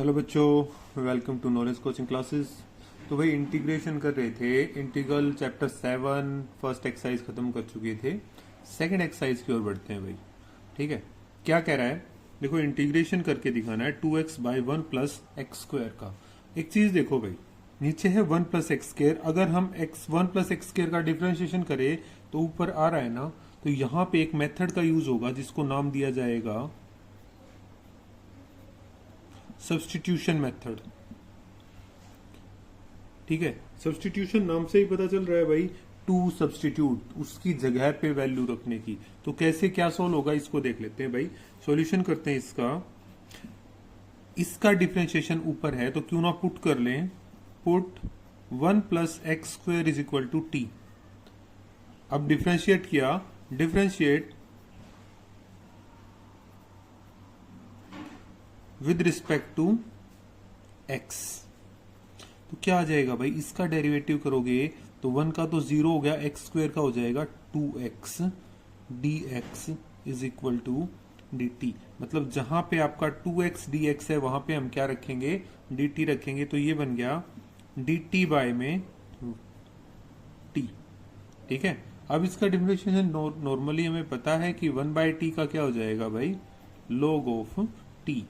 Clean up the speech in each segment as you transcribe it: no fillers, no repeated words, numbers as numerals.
Hello बच्चों, welcome to Knowledge Coaching Classes. तो भाई इंटीग्रेशन कर रहे थे। इंटीग्रल चैप्टर 7 फर्स्ट एक्सरसाइज खत्म कर चुके थे। सेकंड एक्सरसाइज की ओर बढ़ते हैं भाई। ठीक है, क्या कह रहा है? देखो, इंटीग्रेशन करके दिखाना है 2x by 1 plus x square का। एक चीज देखो भाई, नीचे है 1 प्लस एक्स स्क्वायर। अगर हम एक्स 1 प्लस एक्स स्क्वायर का डिफ्रेंशिएशन करें तो ऊपर आ रहा है ना, तो यहाँ पे एक मेथड का यूज होगा जिसको नाम दिया जाएगा सब्स्टिट्यूशन मेथड। ठीक है, सब्स्टिट्यूशन नाम से ही पता चल रहा है भाई, टू सब्स्टिट्यूट, उसकी जगह पे वैल्यू रखने की। तो कैसे क्या सोल्व होगा इसको देख लेते हैं भाई। सॉल्यूशन करते हैं इसका डिफरेंशिएशन ऊपर है तो क्यों ना पुट कर लें। Put 1 plus x square is equal to t. अब डिफरेंशिएट किया, differentiate with respect to x, तो क्या आ जाएगा भाई, इसका डेरिवेटिव करोगे तो 1 का तो 0 हो गया, एक्स स्क्वायर का हो जाएगा 2x d x is equal to d t. मतलब जहां पे आपका 2x dx है वहां पे हम क्या रखेंगे, dt रखेंगे। तो ये बन गया dt बाय में t। ठीक है, अब इसका डिफरेंशिएशन नॉर्मली हमें पता है कि 1 बाय टी का क्या हो जाएगा भाई, log ऑफ t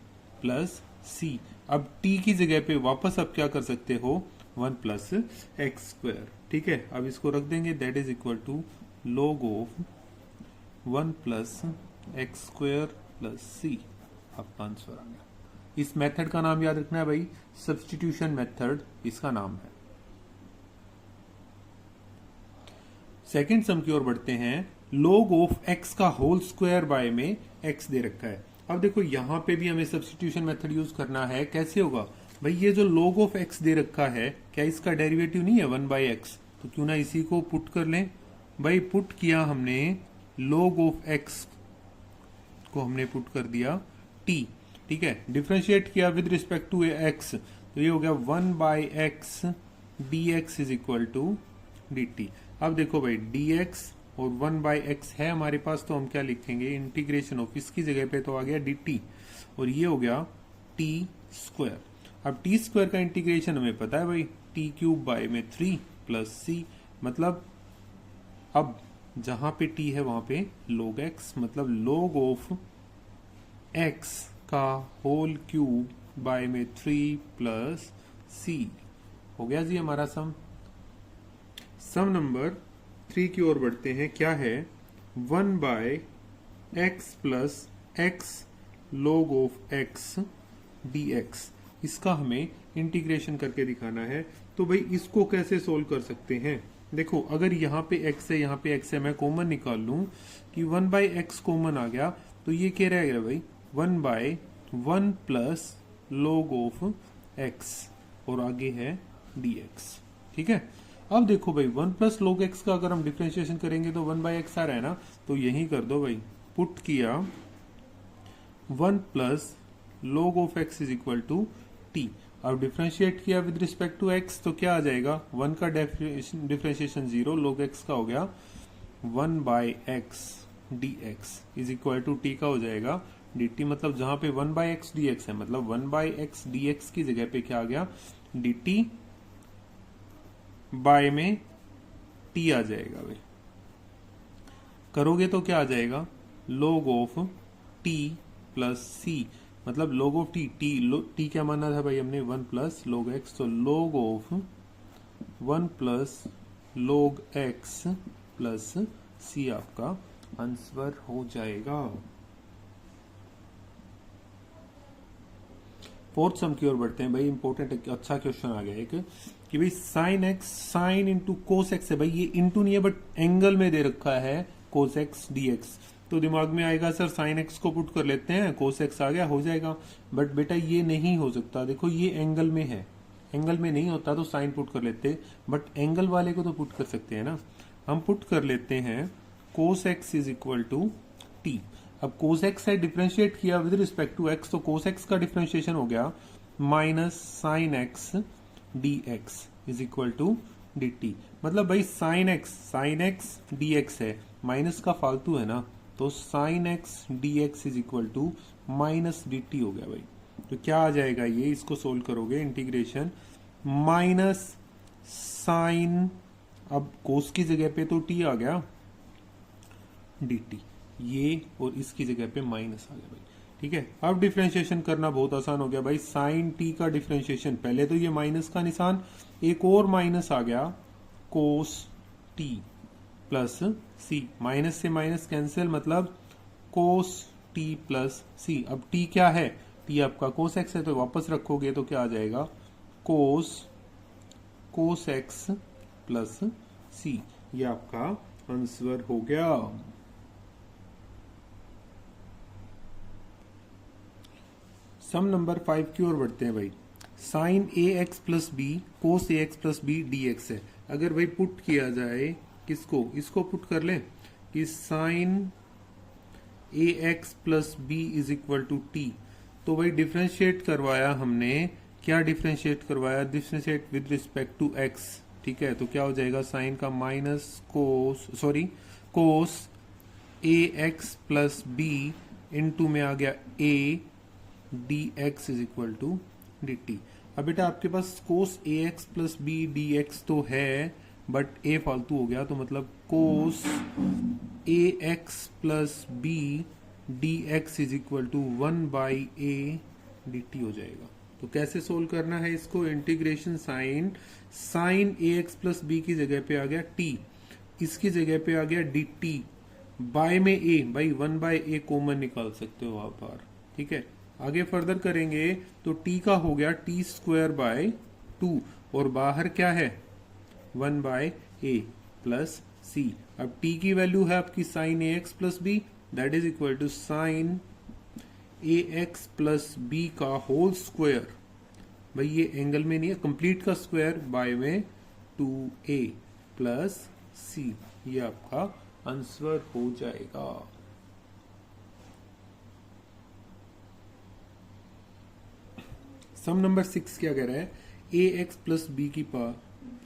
प्लस सी। अब t की जगह पे वापस आप क्या कर सकते हो, 1 प्लस एक्स स्क्वायर। ठीक है, अब इसको रख देंगे, that is equal to log of 1 plus x square plus c. आपका आंसर आ गया। इस मेथड का नाम याद रखना है भाई, सब्स्टिट्यूशन मेथड इसका नाम है। सेकेंड सम की ओर बढ़ते हैं। log ऑफ x का होल स्क्वायर बाय में x दे रखा है। अब देखो यहां पे भी हमें सब्स्टिट्यूशन मेथड यूज करना है। कैसे होगा भाई, ये जो log ऑफ x दे रखा है, क्या इसका डेरिवेटिव नहीं है 1 बाई एक्स? तो क्यों ना इसी को पुट कर लें भाई। पुट किया हमने, log ऑफ x को हमने पुट कर दिया t। ठीक है, डिफ्रेंशिएट किया विद रिस्पेक्ट टू x, तो ये हो गया 1 by x d x is equal to d t. अब देखो भाई, dx और 1 बाई एक्स है हमारे पास, तो हम क्या लिखेंगे, इंटीग्रेशन ऑफ, इसकी जगह पे तो आ गया dt और ये हो गया t स्क्वायर। अब t स्क्वायर का इंटीग्रेशन हमें पता है भाई, t क्यूब बाय में 3 प्लस c। मतलब अब जहां पे t है वहां पे log x, मतलब log ऑफ x का होल क्यूब बाय में 3 प्लस c। हो गया जी हमारा सम नंबर 3 की ओर बढ़ते हैं। क्या है, 1 by x plus x log of x dx। इसका हमें इंटीग्रेशन करके दिखाना है। तो भाई इसको कैसे सोल्व कर सकते हैं? देखो, अगर यहाँ पे x है, यहाँ पे x है, मैं कॉमन निकाल लूं कि 1 बाय एक्स कॉमन आ गया, तो ये क्या रहेगा भाई, 1 by 1 plus log of x और आगे है dx। ठीक है, अब देखो भाई 1 प्लस log x का अगर हम डिफ्रेंशिएशन करेंगे तो 1 बाई एक्स आ रहा है ना, तो यही कर दो भाई। पुट किया 1 plus log of x is equal to t। अब डिफ्रेंशिएट किया विद रिस्पेक्ट टू x, तो क्या आ जाएगा, 1 का डिफ्रेंशिएशन 0, log x का हो गया 1 by x d x is equal to t का हो जाएगा dt। मतलब जहां पे 1 बाई एक्स डी एक्स है, मतलब 1 बाई एक्स डी एक्स की जगह पे क्या आ गया, dt बाय में t आ जाएगा भाई। करोगे तो क्या आ जाएगा, log of t plus c। मतलब log ऑफ t क्या माना था भाई हमने, 1 प्लस log x। तो log of 1 plus log x plus c आपका आंसर हो जाएगा। फोर्थ सम की ओर बढ़ते हैं भाई। इंपॉर्टेंट अच्छा क्वेश्चन आ गया एक, कि भाई sine x sine into cos x है। भाई ये इंटू नहीं है बट एंगल में दे रखा है कोस एक्स डी एक्स। तो दिमाग में आएगा सर साइन एक्स को पुट कर लेते हैं, कोस एक्स आ गया, हो जाएगा। बट बेटा ये नहीं हो सकता, देखो ये एंगल में है, एंगल में नहीं होता तो साइन पुट कर लेते, बट एंगल वाले को तो पुट कर सकते हैं ना। हम पुट कर लेते हैं cos x is equal to t. अब कोस एक्स है, डिफ्रेंशिएट किया विद रिस्पेक्ट टू एक्स, तो कोस एक्स का डिफ्रेंशिएशन हो गया minus sine x d x is equal to d t. मतलब भाई साइन एक्स डी एक्स है, माइनस का फालतू है ना, तो sine x d x is equal to minus d t हो गया भाई। तो क्या आ जाएगा ये, इसको सोल्व करोगे इंटीग्रेशन माइनस साइन, अब कोस की जगह पे तो टी आ गया dt, ये और इसकी जगह पे माइनस आ गया भाई। ठीक है, अब डिफ्रेंशिएशन करना बहुत आसान हो गया भाई। साइन टी का डिफ्रेंशिएशन, पहले तो ये माइनस का निशान, एक और माइनस आ गया कोस टी प्लस सी, माइनस से माइनस कैंसिल, मतलब कोस टी प्लस सी। अब टी क्या है, टी आपका कोस एक्स है, तो वापस रखोगे तो क्या आ जाएगा, कोस एक्स प्लस सी। ये आपका आंसर हो गया। सम नंबर 5 की ओर बढ़ते हैं भाई। Sine a x plus b cos a x plus b d x है। अगर भाई पुट किया जाए किसको, इसको पुट कर ले कि sine a x plus b is equal to t, तो भाई डिफ्रेंशिएट करवाया हमने, क्या डिफ्रेंशिएट करवाया, differentiate with respect to x. ठीक है, तो क्या हो जाएगा, साइन का minus cos a x plus b into में आ गया a d x is equal to d t. अब बेटा आपके पास cos a x plus b d x तो है, बट ए फालतू हो गया, तो मतलब cos a x plus b d x is equal to 1/a d t हो जाएगा। तो कैसे सोल्व करना है इसको, integration sine a x plus b की जगह पे आ गया टी, इसकी जगह पे आ गया डी टी, बाय में ए, भाई 1/a कॉमन निकाल सकते हो आप बाहर। ठीक है, आगे फर्दर करेंगे तो t का हो गया टी स्क्वायर बाय 2, और बाहर क्या है 1/a प्लस c। अब t की वैल्यू है आपकी sine a x plus b, that is equal to sine a x plus b का होल स्क्वायर, भाई ये एंगल में नहीं है, कंप्लीट का स्क्वायर, बाय में 2a प्लस c। ये आपका आंसर हो जाएगा। सम नंबर 6 क्या कह रहा है, ए एक्स प्लस बी की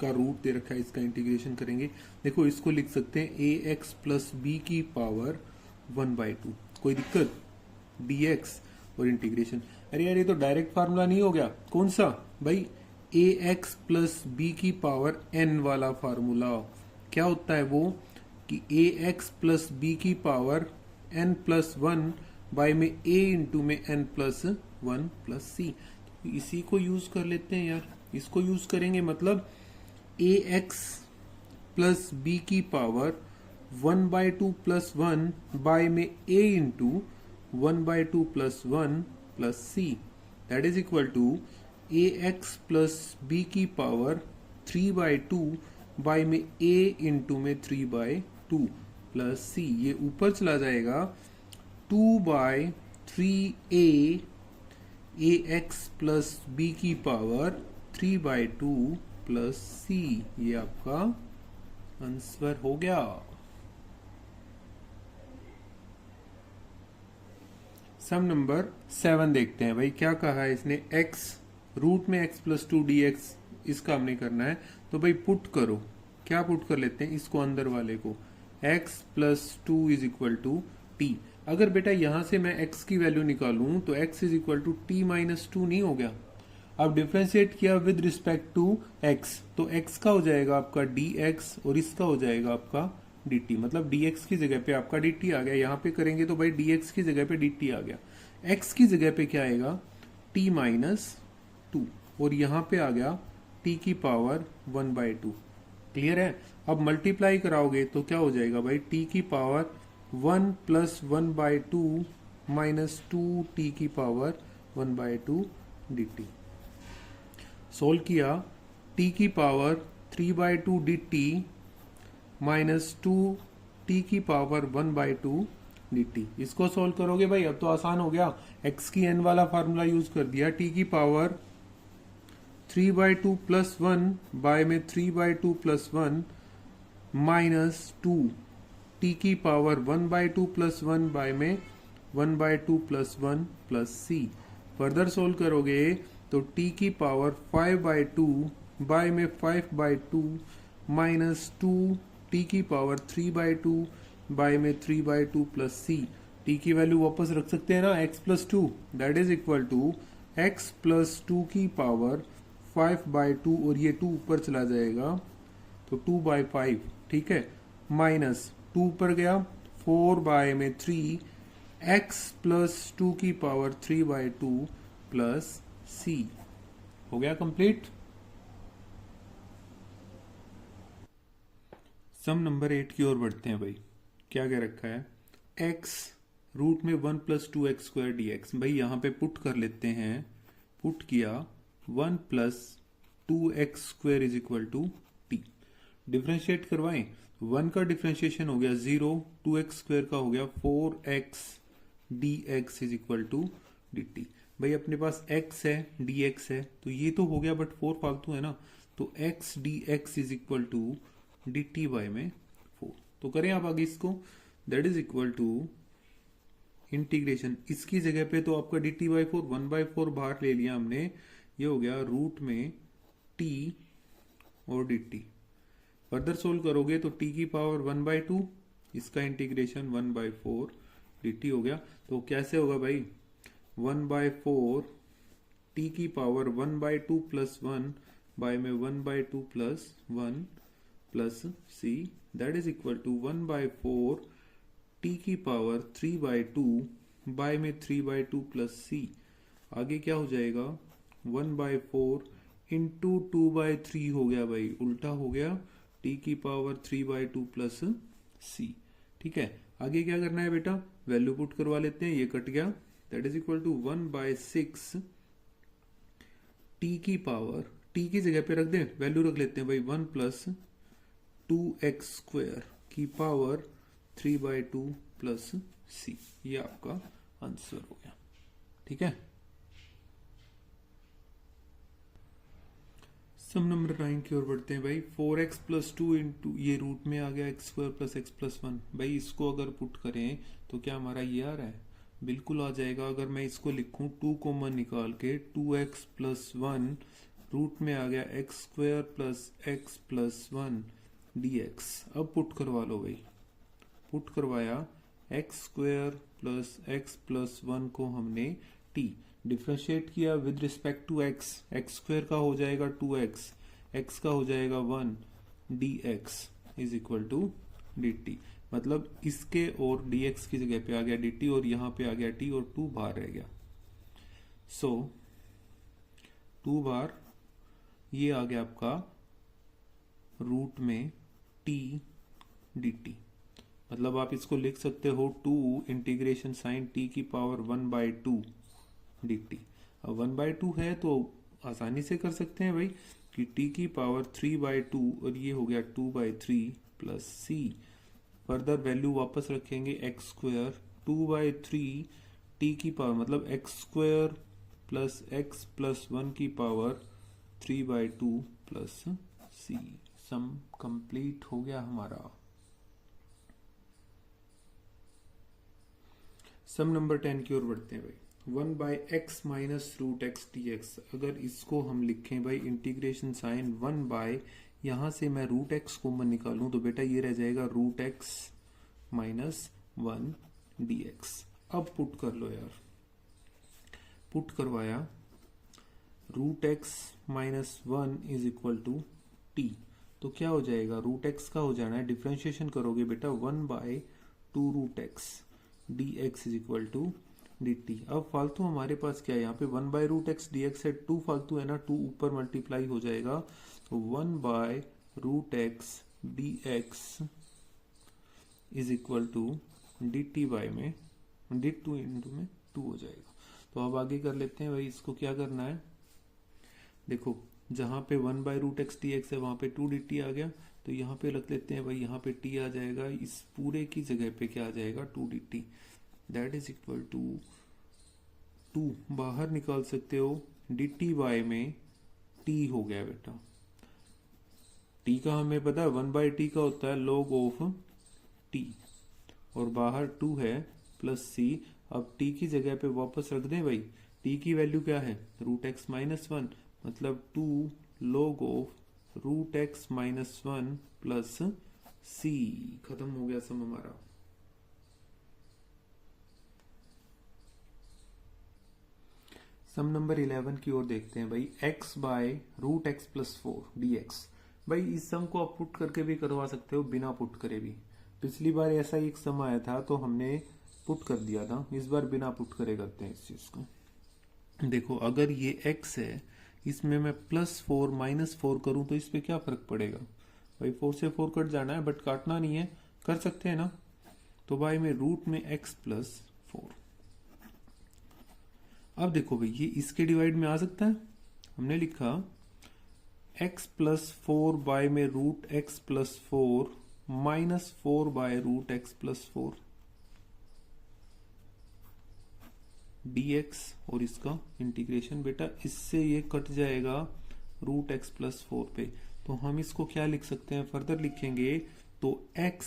का रूट दे रखा है, इसका इंटीग्रेशन करेंगे। देखो इसको लिख सकते हैं ए एक्स प्लस बी की पावर 1/2, कोई दिक्कत, डी एक्स और इंटीग्रेशन। अरे यार ये तो डायरेक्ट फार्मूला नहीं हो गया, कौन सा भाई, ए एक्स प्लस बी की पावर n वाला फार्मूला। क्या होता है वो कि ए एक्स प्लस बी की पावर n प्लस 1 बाय में a इंटू में n प्लस 1 प्लस सी। इसी को यूज कर लेते हैं यार, इसको यूज करेंगे, मतलब ए एक्स प्लस बी की पावर 1/2 प्लस 1 बाय में a into 1/2 plus 1 plus c, that is equal to a x plus b की पावर 3/2 बाय में a इंटू में 3/2 प्लस सी। ये ऊपर चला जाएगा 2/3a a x plus b की पावर 3/2 प्लस सी। ये आपका आंसर हो गया। सम नंबर 7 देखते हैं भाई, क्या कहा है इसने, x रूट में x प्लस 2 डी एक्स, इसका हमने करना है। तो भाई पुट करो, क्या पुट कर लेते हैं इसको, अंदर वाले को, x plus 2 is equal to t. अगर बेटा यहां से मैं x की वैल्यू निकालूं तो x is equal to t minus 2 नहीं हो गया। अब डिफ्रेंशिएट किया विद रिस्पेक्ट टू x, तो x का हो जाएगा आपका dx और इसका हो जाएगा आपका dt, मतलब dx की जगह पे आपका dt आ गया। यहाँ पे करेंगे तो भाई dx की जगह पे dt आ गया, x की जगह पे क्या आएगा t माइनस 2, और यहाँ पे आ गया t की पावर 1/2। क्लियर है, अब मल्टीप्लाई कराओगे तो क्या हो जाएगा भाई, t की पावर 1 प्लस 1/2 माइनस 2t की पावर 1/2 dt। सोल्व किया, t की पावर 3/2 dt माइनस 2t की पावर 1/2 dt। इसको सोल्व करोगे भाई, अब तो आसान हो गया, x की n वाला फार्मूला यूज कर दिया, t की पावर 3/2 प्लस 1 बाय में 3/2 प्लस 1 माइनस 2 t की पावर 1/2 प्लस 1 बाय में 1/2 plus 1 plus c। Further solve करोगे तो t की पावर 5/2 बाय में 5/2 माइनस 2 t की पावर 3/2 बाय में 3/2 प्लस c। t की वैल्यू वापस रख सकते हैं ना, x plus 2, that is equal to x plus 2 की पावर 5/2 और ये 2 ऊपर चला जाएगा तो 2/5, ठीक है, माइनस 2 ऊपर गया 4/3 x प्लस 2 की पावर 3/2 प्लस c हो गया कंप्लीट। सम नंबर 8 की ओर बढ़ते हैं भाई। क्या क्या रखा है, x रूट में 1 प्लस 2x² dx। भाई यहां पे पुट कर लेते हैं, पुट किया 1 plus 2x² is equal to t. Differentiate करवाएं, 1 का डिफ्रेंशिएशन हो गया 0, 2x² का हो गया 4x dx is equal to dt। भाई अपने पास x है dx है तो ये तो हो गया, बट 4 फालतू है ना, तो x dx is equal to dt by में 4। तो करें आप आगे इसको, that is equal to integration, इसकी जगह पे तो आपका dt बाई 4 1/4 बाहर ले लिया हमने, ये हो गया रूट में t और dt। फर्दर सोल्व करोगे तो t की पावर 1/2, इसका इंटीग्रेशन 1/4 dt हो गया। तो कैसे होगा भाई, 1/4 t की पावर 1/2 प्लस 1 बाय में 1/2 plus 1 plus c, that is equal to 1/4 t की पावर 3/2 बाय में 3/2 प्लस c। आगे क्या हो जाएगा, 1/4 इंटू 2/3 हो गया भाई, उल्टा हो गया, t की पावर 3/2 प्लस c। ठीक है, आगे क्या करना है बेटा, वैल्यू पुट करवा लेते हैं, ये कट गया, that is equal to 1/6 t की पावर, t की जगह पे रख दें, वैल्यू रख लेते हैं भाई 1 प्लस 2x² की पावर 3/2 प्लस c। ये आपका आंसर हो गया। ठीक है, सम नंबर 9 की ओर बढ़ते हैं भाई। 4x प्लस 2 इंटू ये रूट में आ गया x² प्लस x प्लस 1। भाई इसको अगर पुट करें तो क्या हमारा ये आ रहा है, बिल्कुल आ जाएगा। अगर मैं इसको लिखूं 2 कॉमन निकाल के, 2x प्लस 1 रूट में आ गया x² plus x plus 1 dx। अब पुट करवा लो भाई, पुट करवाया x² प्लस x प्लस 1 को हमने t डिफ्रेंशिएट किया with respect to x, x² का हो जाएगा 2x, x का हो जाएगा 1 dx is equal to dt। मतलब इसके और dx की जगह पे आ गया dt और यहां पे आ गया t और 2 बाहर रह गया। सो 2 बार ये आ गया आपका रूट में t dt। मतलब आप इसको लिख सकते हो 2 इंटीग्रेशन साइन t की पावर 1/2 dt। अब 1/2 है तो आसानी से कर सकते हैं भाई कि t की पावर 3/2 और ये हो गया 2/3 प्लस c। फर्दर वैल्यू वापस रखेंगे x² 2/3 t की पावर, मतलब x² प्लस x प्लस 1 की power 3/2 plus c। Sum complete हो गया हमारा। सम नंबर 10 की ओर बढ़ते हैं भाई। 1/x minus root x dx, अगर इसको हम लिखें भाई इंटीग्रेशन साइन 1 यहां से मैं रूट एक्स कॉमन निकालूं तो बेटा ये रह जाएगा रूट एक्स माइनस 1 dx। अब पुट कर लो यार, पुट करवाया root x minus 1 is equal to t. तो क्या हो जाएगा, रूट एक्स का हो जाना है, डिफ्रेंशिएशन करोगे बेटा 1/2 root x dx is equal to dt। अब फालतू हमारे पास क्या है, यहाँ पे 1/√x dx है, 2 फालतू है ना, 2 ऊपर मल्टीप्लाई हो जाएगा तो 1/√x dx is equal to dt by में d2 इंटू में 2 हो जाएगा। तो अब आगे कर लेते हैं भाई, इसको क्या करना है, देखो जहां पे 1/√x dx है वहां पे 2 dt आ गया, तो यहाँ पे रख लेते हैं भाई, यहाँ पे t आ जाएगा, इस पूरे की जगह पे क्या आ जाएगा 2 dt, that is equal to 2 बाहर निकाल सकते हो, dt बाय में t हो गया बेटा। t का हमें पता है 1/t का होता है log ऑफ t, और बाहर 2 है प्लस c। अब t की जगह पे वापस रख दें भाई, t की वैल्यू क्या है रूट एक्स माइनस 1, मतलब 2 log of root x minus 1 plus c। खत्म हो गया सम हमारा। सम नंबर 11 की ओर देखते हैं भाई। x by root x plus 4 dx। भाई इस सम को आप पुट करके भी करवा सकते हो, बिना पुट करे भी। पिछली बार ऐसा ही एक सम आया था तो हमने पुट कर दिया था, इस बार बिना पुट करे करते हैं इस चीज को। देखो अगर ये x है, इसमें मैं +4 -4 करूं तो इस पे क्या फर्क पड़ेगा भाई? 4 से 4 कट जाना है, बट काटना नहीं है, कर सकते हैं ना। तो भाई मैं रूट में x प्लस 4। अब देखो भाई ये इसके डिवाइड में आ सकता है। हमने लिखा x प्लस 4 बाय में root x plus 4 -4 by root x plus 4 dx, और इसका इंटीग्रेशन बेटा इससे ये कट जाएगा रूट एक्स प्लस 4 पे। तो हम इसको क्या लिख सकते हैं, फर्दर लिखेंगे तो x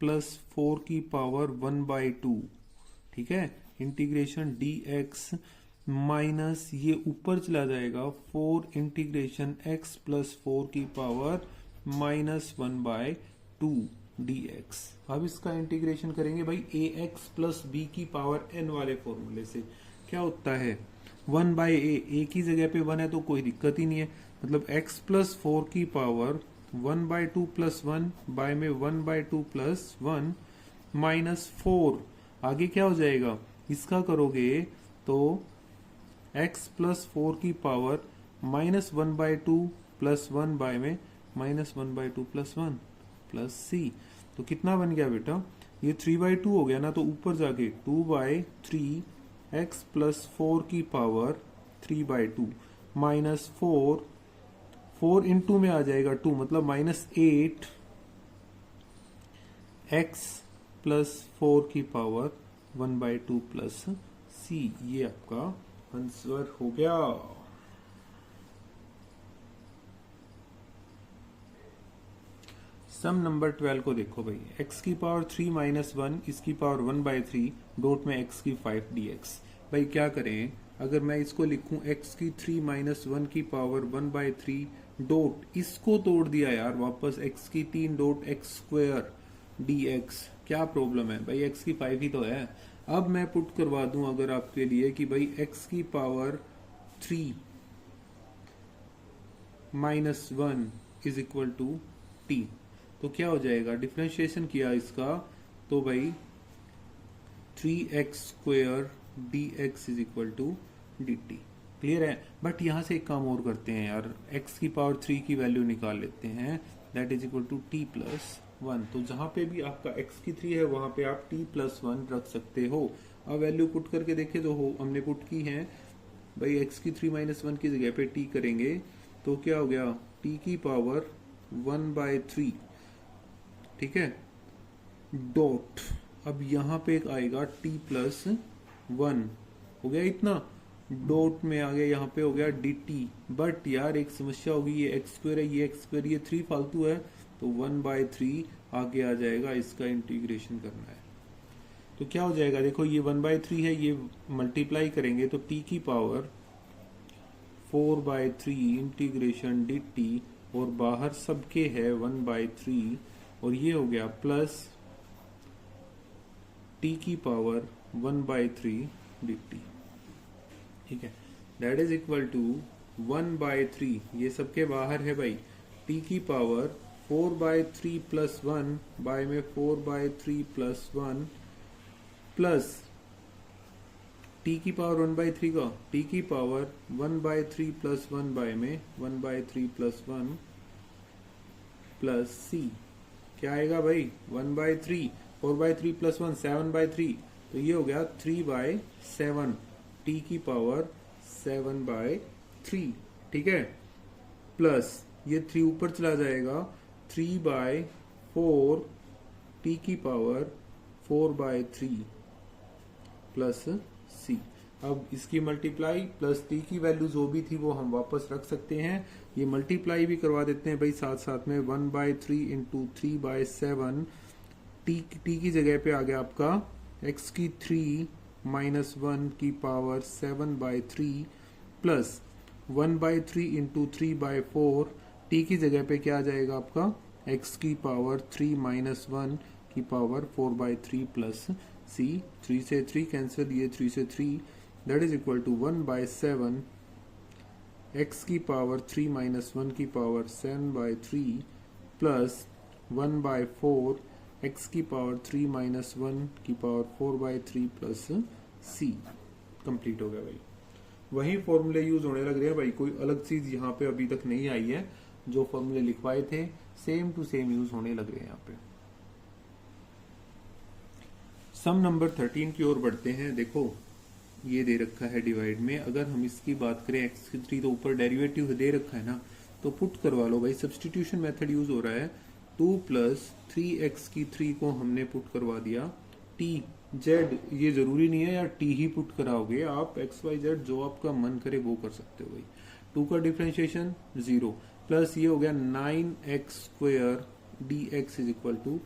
प्लस 4 की पावर 1/2, ठीक है, इंटीग्रेशन dx माइनस ये ऊपर चला जाएगा 4 इंटीग्रेशन x प्लस 4 की पावर -1/2 dx। अब इसका इंटीग्रेशन करेंगे भाई ax प्लस b की पावर n वाले फॉर्मूले से। क्या होता है 1/a की जगह पे 1 है तो कोई दिक्कत ही नहीं है, मतलब x प्लस 4 की पावर 1/2 प्लस 1 बाय में 1/2 प्लस 1 -4। आगे क्या हो जाएगा, इसका करोगे तो x प्लस 4 की पावर -1/2 प्लस 1 बाय में -1/2 प्लस 1 प्लस c। तो कितना बन गया बेटा, ये 3/2 हो गया ना, तो ऊपर जाके 2/3 x प्लस 4 की पावर 3/2 -4, 4 इंटू में आ जाएगा 2, मतलब -8 x प्लस 4 की पावर 1/2 प्लस c। ये आपका आंसर हो गया। सम नंबर 12 को देखो भाई। x की पावर 3 -1, इसकी पावर 1/3, डॉट में x की 5 dx। भाई क्या करें, अगर मैं इसको लिखूं x की 3 -1 की पावर 1/3 डॉट, इसको तोड़ दिया यार वापस x की 3 डॉट x स्क्वायर dx। क्या प्रॉब्लम है भाई, x की 5 ही तो है। अब मैं पुट करवा दूं अगर आपके लिए कि भाई x की power 3 -1 is equal to t, तो क्या हो जाएगा, डिफरेंशिएशन किया इसका तो भाई 3x square dx is equal to dt। Clear है। बट यहां से एक काम और करते हैं यार, x की पावर 3 की वैल्यू निकाल लेते हैं, that is equal to t plus 1। तो जहां पे भी आपका x की 3 है वहां पे आप t प्लस 1 रख सकते हो। अब वैल्यू पुट करके देखे तो हो, हमने पुट की है भाई x की 3 -1 की जगह पे t करेंगे तो क्या हो गया, t की पावर 1/3, ठीक है, डॉट। अब यहां पे एक आएगा t प्लस 1, हो गया इतना, डॉट में आ गया, यहाँ पे हो गया dt। बट यार एक समस्या होगी, ये x स्क्वायर है, ये x स्क्वायर, ये 3 फालतू है, तो 1/3 आगे आ जाएगा, इसका इंटीग्रेशन करना है। तो क्या हो जाएगा, देखो ये 1/3 है, ये मल्टीप्लाई करेंगे तो t की पावर 4/3 इंटीग्रेशन dt, और बाहर सबके है 1/3, और ये हो गया प्लस t की पावर 1/3 dt, ठीक है, दैट इज इक्वल टू 1/3, ये सबके बाहर है भाई, t की पावर 4/3 प्लस 1 बाय में 4/3 प्लस 1 प्लस t की पावर 1/3 का, t की पावर 1/3 प्लस 1 बाय में 1/3 प्लस 1 प्लस c। क्या आएगा भाई, 1/3, 4/3 प्लस 1 7/3, तो ये हो गया 3/7, t की पावर 7/3, ठीक है, प्लस ये 3 ऊपर चला जाएगा 3/4 t की पावर 4/3 प्लस c। अब इसकी मल्टीप्लाई प्लस t की वैल्यू जो भी थी वो हम वापस रख सकते हैं, ये मल्टीप्लाई भी करवा देते हैं भाई साथ साथ में, 1/3 इंटू 3/7, t की जगह पे आ गया आपका x की 3 -1 की पावर 7/3 प्लस 1/3 इंटू 3/4, t की जगह पे क्या आ जाएगा आपका x की पावर 3 -1 की पावर 4/3 प्लस c। 3 से 3 कैंसिल, ये 3 से 3, that is equal to 1/7 x की पावर 3 माइनस 1 की पावर 7/3 प्लस 1/4 x की पावर 3 माइनस 1 की पावर 4/3 प्लस c। कंप्लीट हो गया भाई। वही फॉर्मूले यूज होने लग रहे हैं भाई, कोई अलग चीज यहाँ पे अभी तक नहीं आई है। जो फॉर्मूले लिखवाए थे सेम टू सेम यूज होने लग रहे हैं यहाँ पे। सम नंबर 13 की ओर बढ़ते हैं। देखो ये दे रखा है डिवाइड में, अगर हम इसकी बात करें x की 3 तो ऊपर डेरिवेटिव दे रखा है ना, तो पुट करवा लो भाई। सब्सटीट्यूशन मेथड यूज हो रहा है। 2 प्लस 3x की 3 को हमने पुट करवा दिया। t z ये जरूरी नहीं है यार t ही पुट कराओगे आप, x y z जो आपका मन करे वो कर सकते हो भाई। 2 का डिफरेंशिएशन 0 प्लस ये हो गया 9x² dx is equal to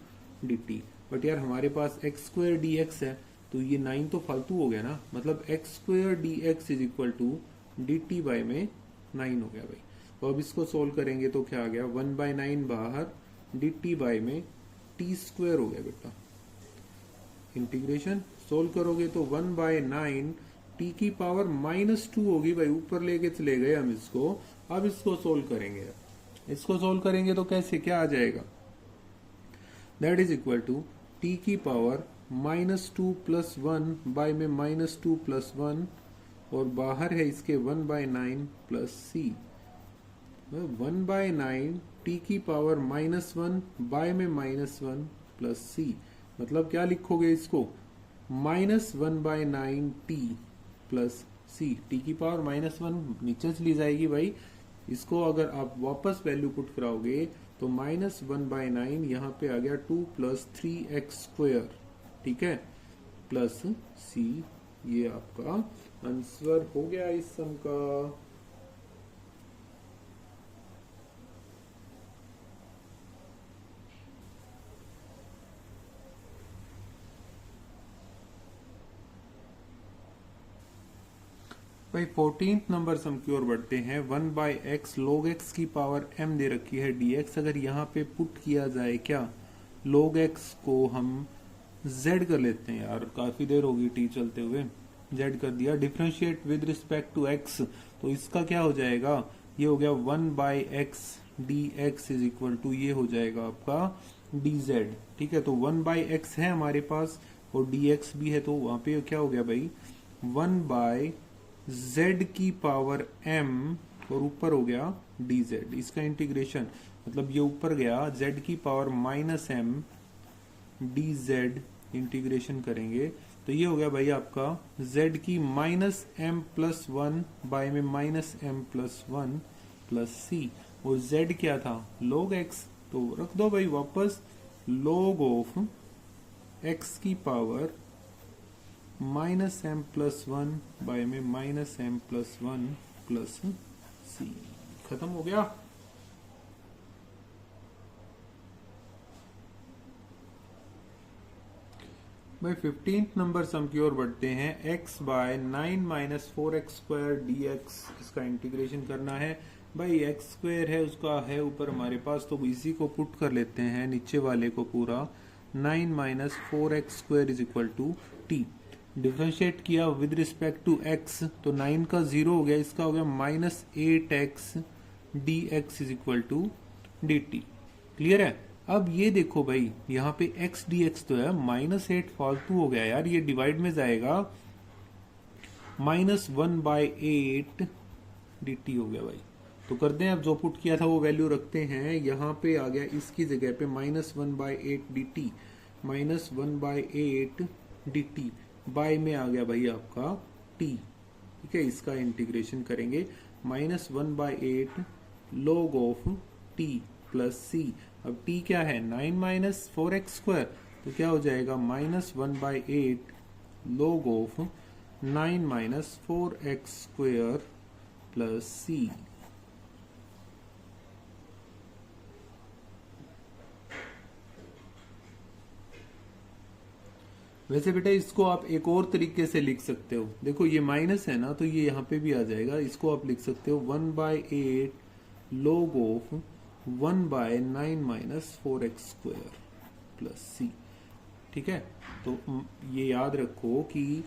dt। But यार हमारे पास x² dx है तो ये 9 तो फालतू हो गया ना, मतलब x² dx is equal to dt by में 9 हो गया भाई। तो अब इसको सोल्व करेंगे तो क्या आ गया, 1/9 बाहर dt बाय में t² हो गया बेटा। इंटीग्रेशन सोल्व करोगे तो 1/9 t की पावर -2 होगी भाई, ऊपर लेके चले गए हम इसको। अब इसको सोल्व करेंगे, इसको सोल्व करेंगे तो कैसे क्या आ जाएगा, that is equal to t की पावर -2 प्लस 1 बाय में -2 प्लस 1 और बाहर है इसके 1/9 प्लस c। 1/9 t की पावर -1 बाय में -1 प्लस c, मतलब क्या लिखोगे इसको, -1/9 t प्लस c। t की पावर -1 नीचे चली जाएगी भाई। इसको अगर आप वापस वैल्यू पुट कराओगे तो -1/9 यहाँ पे आ गया 2 प्लस 3x², ठीक है, प्लस c। ये आपका आंसर हो गया इस सम का। भाई 14th नंबर सम की ओर बढ़ते हैं। 1/x log x की पावर m दे रखी है dx। अगर यहाँ पे पुट किया जाए क्या, log x को हम z कर लेते हैं यार, काफी देर होगी t चलते हुए, z कर दिया। Differentiate with respect to x, तो इसका क्या हो जाएगा, ये हो गया 1/x dx is equal to ये हो जाएगा आपका dz, ठीक है। तो 1/x है हमारे पास और dx भी है, तो वहां पे क्या हो गया भाई 1/z की पावर m और ऊपर हो गया dz। इसका इंटीग्रेशन मतलब ये ऊपर गया z की पावर -m dz, इंटीग्रेशन करेंगे तो ये हो गया भाई आपका z की -m+1 बाय में -m+1 प्लस c, और z क्या था log x, तो रख दो भाई वापस, log ऑफ x की पावर -m+1 बाय में -m+1 प्लस c। खत्म हो गया। भाई 15th नंबर सम की ओर बढ़ते हैं। x/9 - 4x² dx, इसका इंटीग्रेशन करना है भाई। x² है उसका है ऊपर हमारे पास, तो इसी को पुट कर लेते हैं नीचे वाले को पूरा। 9 - 4x² is equal to t। Differentiate किया विद रिस्पेक्ट टू x तो 9 का 0 हो गया, इसका हो गया -8x dx is equal to dt। Clear है। अब ये देखो भाई यहाँ पे x dx तो है, -8 फालतू हो गया यार, ये डिवाइड में जाएगा, -1/8 dt हो गया भाई। तो करते हैं, अब जो पुट किया था वो वैल्यू रखते हैं। यहाँ पे आ गया इसकी जगह पे -1/8 dt, -1/8 dt बाय में आ गया भाई आपका t, ठीक है। इसका इंटीग्रेशन करेंगे, -1/8 log of t plus c। अब t क्या है 9 - 4x², तो क्या हो जाएगा -1/8 log of 9 - 4x² plus c। वैसे बेटा इसको आप एक और तरीके से लिख सकते हो, देखो ये माइनस है ना तो ये यहाँ पे भी आ जाएगा। इसको आप लिख सकते हो 1/8 log of 1/9 - 4x² plus c, ठीक है। तो ये याद रखो कि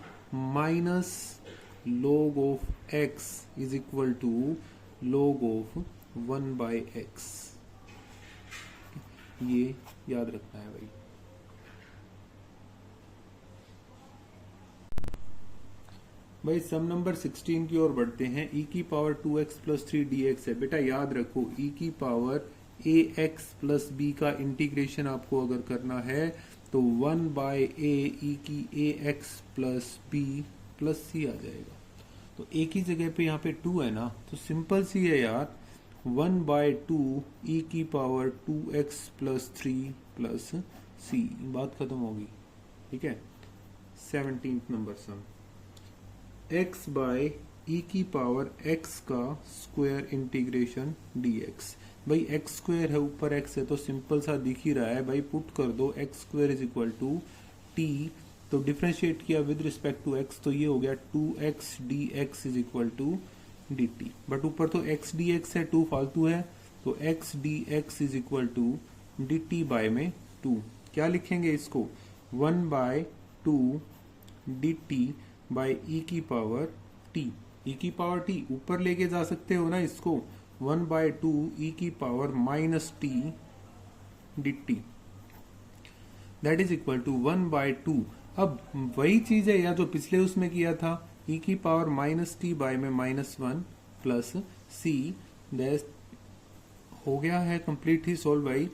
log of x is equal to log of 1/x। ये याद रखना है भाई। भाई सम नंबर 16 की ओर बढ़ते हैं। e की पावर 2x प्लस 3dx है। बेटा याद रखो e की पावर ax प्लस b का इंटीग्रेशन आपको अगर करना है तो 1/a e की ax plus b plus c आ जाएगा। तो a की जगह पे यहाँ पे 2 है ना, तो सिंपल सी है यार, 1/2 e की power 2x plus 3 plus c, बात खत्म होगी। ठीक है। 17th नंबर सम, x बाय e की पावर x का स्क्वायर इंटीग्रेशन dx। भाई x स्क्वायर है, ऊपर x है तो सिंपल सा दिख ही रहा है भाई, पुट कर दो x square is equal to t, तो डिफरेंशिएट किया विद रिस्पेक्ट टू x तो ये हो गया 2x dx is equal to dt। But ऊपर तो x dx है, 2 फालतू है, तो x dx is equal to dt by में 2। क्या लिखेंगे इसको, 1/2 dt बाय e की पावर t। e की पावर t ऊपर लेके जा सकते हो ना इसको, 1/2 e की power minus t dt that is equal to 1/2। अब वही चीज है या जो पिछले उसमें किया था, e की पावर माइनस टी बाय में -1 प्लस c, दैट हो गया है कंप्लीट ही सोल्व भाई।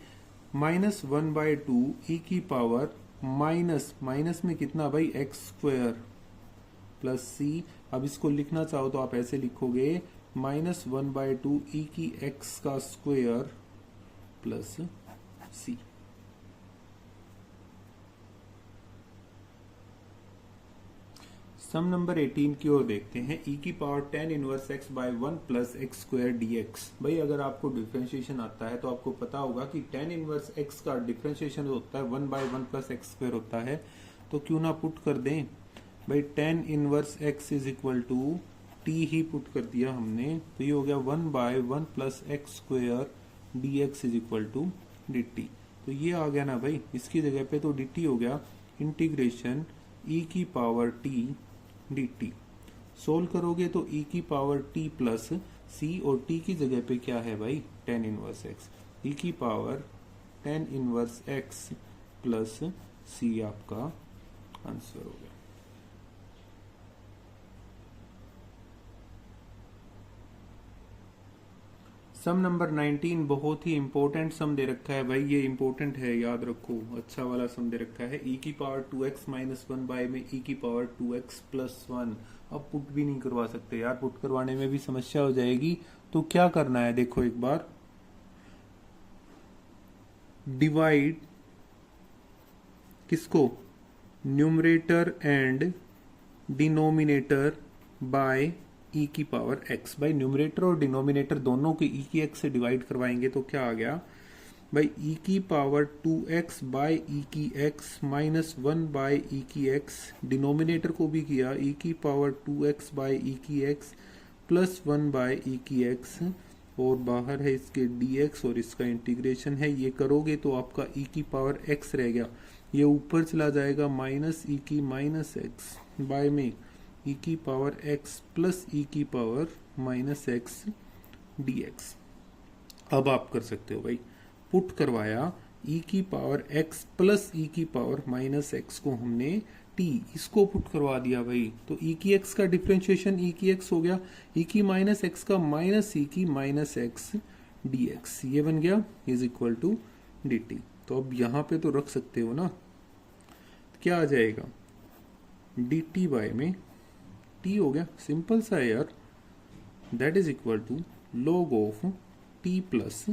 -1/2 e की पावर माइनस में कितना भाई, x स्क्वायर प्लस c। अब इसको लिखना चाहो तो आप ऐसे लिखोगे, -1/2 e की x का square plus c। Some number 18 की ओर देखते हैं। e की power tan inverse x by 1 plus x square dx। भाई अगर आपको डिफरेंशिएशन आता है तो आपको पता होगा कि tan इनवर्स x का डिफरेंशिएशन होता है 1/1 प्लस एक्स स्क्वायर होता है, तो क्यों ना पुट कर दें भाई, tan inverse x is equal to t ही पुट कर दिया हमने, तो ये हो गया 1/1 plus x square dx is equal to dt। तो ये आ गया ना भाई, इसकी जगह पे तो dt हो गया इंटीग्रेशन e की पावर t dt। सोल्व करोगे तो e की पावर t प्लस c, और t की जगह पे क्या है भाई, tan इनवर्स x, e की power tan inverse x plus c आपका आंसर हो गया। सम नंबर 19 बहुत ही इंपॉर्टेंट सम दे रखा है भाई, ये इंपॉर्टेंट है, याद रखो, अच्छा वाला सम दे रखा है। e की पावर 2x माइनस 1 बाय में e की पावर 2x प्लस 1। अब पुट भी नहीं करवा सकते यार, पुट करवाने में भी समस्या हो जाएगी, तो क्या करना है देखो एक बार, डिवाइड किसको, numerator and denominator by e की पावर x। भाई न्यूमरेटर और डिनोमिनेटर दोनों को e की x से डिवाइड करवाएंगे तो क्या आ गया भाई, e की पावर 2x बाय e की x माइनस 1 बाय e की x, डिनोमिनेटर को भी किया e की पावर 2x बाय e की x प्लस 1 बाय e की x, और बाहर है इसके dx और इसका इंटीग्रेशन है, ये करोगे तो आपका e की पावर x रह गया, ये ऊपर चला जाएगा माइनस e की माइनस x बाय में e की पावर x प्लस e की पावर माइनस x dx। अब आप कर सकते हो भाई, पुट करवाया e की पावर x प्लस e की पावर माइनस x को हमने t, इसको पुट करवा दिया भाई, तो e की x का डिफरेंशिएशन e की x हो गया, e की माइनस x का माइनस e की माइनस x dx, ये बन गया इज इक्वल टू dt। तो अब यहां पे तो रख सकते हो ना, क्या आ जाएगा, dt बाय में t हो गया, सिंपल सा है यार, that is equal to log of t plus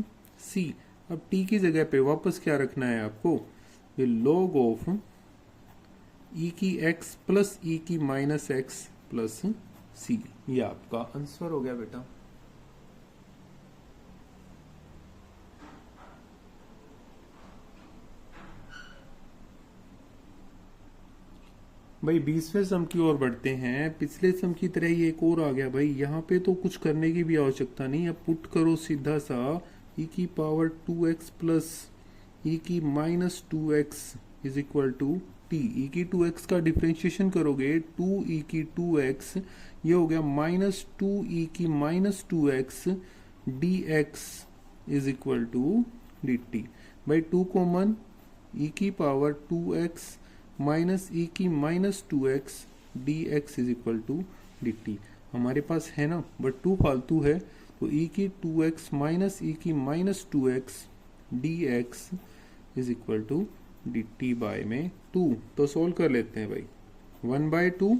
c। अब t की जगह पे वापस क्या रखना है आपको, ये log ऑफ e की x प्लस e की माइनस x प्लस c, ये आपका आंसर हो गया बेटा। भाई 20वें सम की ओर बढ़ते हैं। पिछले सम की तरह ही एक और आ गया भाई, यहाँ पे तो कुछ करने की भी आवश्यकता नहीं, अब पुट करो सीधा सा e की पावर 2x प्लस e की minus 2x is equal to t t, e की 2x का डिफ्रेंशिएशन करोगे 2e की 2x, ये हो गया माइनस 2e की minus 2x dx is equal to dt। By 2 common, e की पावर 2x माइनस e की minus 2x dx is equal to dt। हमारे पास है ना, बट 2 फालतू है, तो e की 2x माइनस e की minus 2x dx is equal to dt by में 2। तो सोल्व कर लेते हैं भाई। 1/2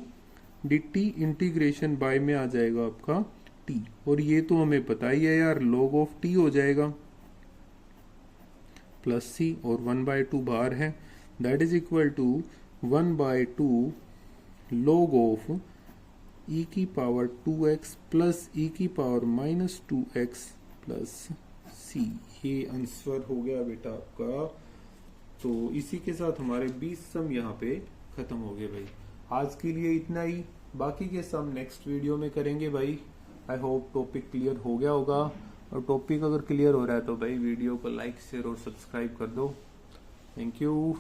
dt इंटीग्रेशन बाय में आ जाएगा आपका t, और ये तो हमें पता ही है यार, log ऑफ t हो जाएगा प्लस c, और 1/2 बाहर है, that is equal to 1/2 log of e की पावर 2x प्लस e की power minus 2x plus c। ये आंसर हो गया बेटा आपका। तो इसी के साथ हमारे 20 सम यहाँ पे खत्म हो गए भाई। आज के लिए इतना ही, बाकी के सम नेक्स्ट वीडियो में करेंगे भाई। आई होप टॉपिक क्लियर हो गया होगा, और टॉपिक अगर क्लियर हो रहा है तो भाई वीडियो को लाइक शेयर और सब्सक्राइब कर दो। Thank you.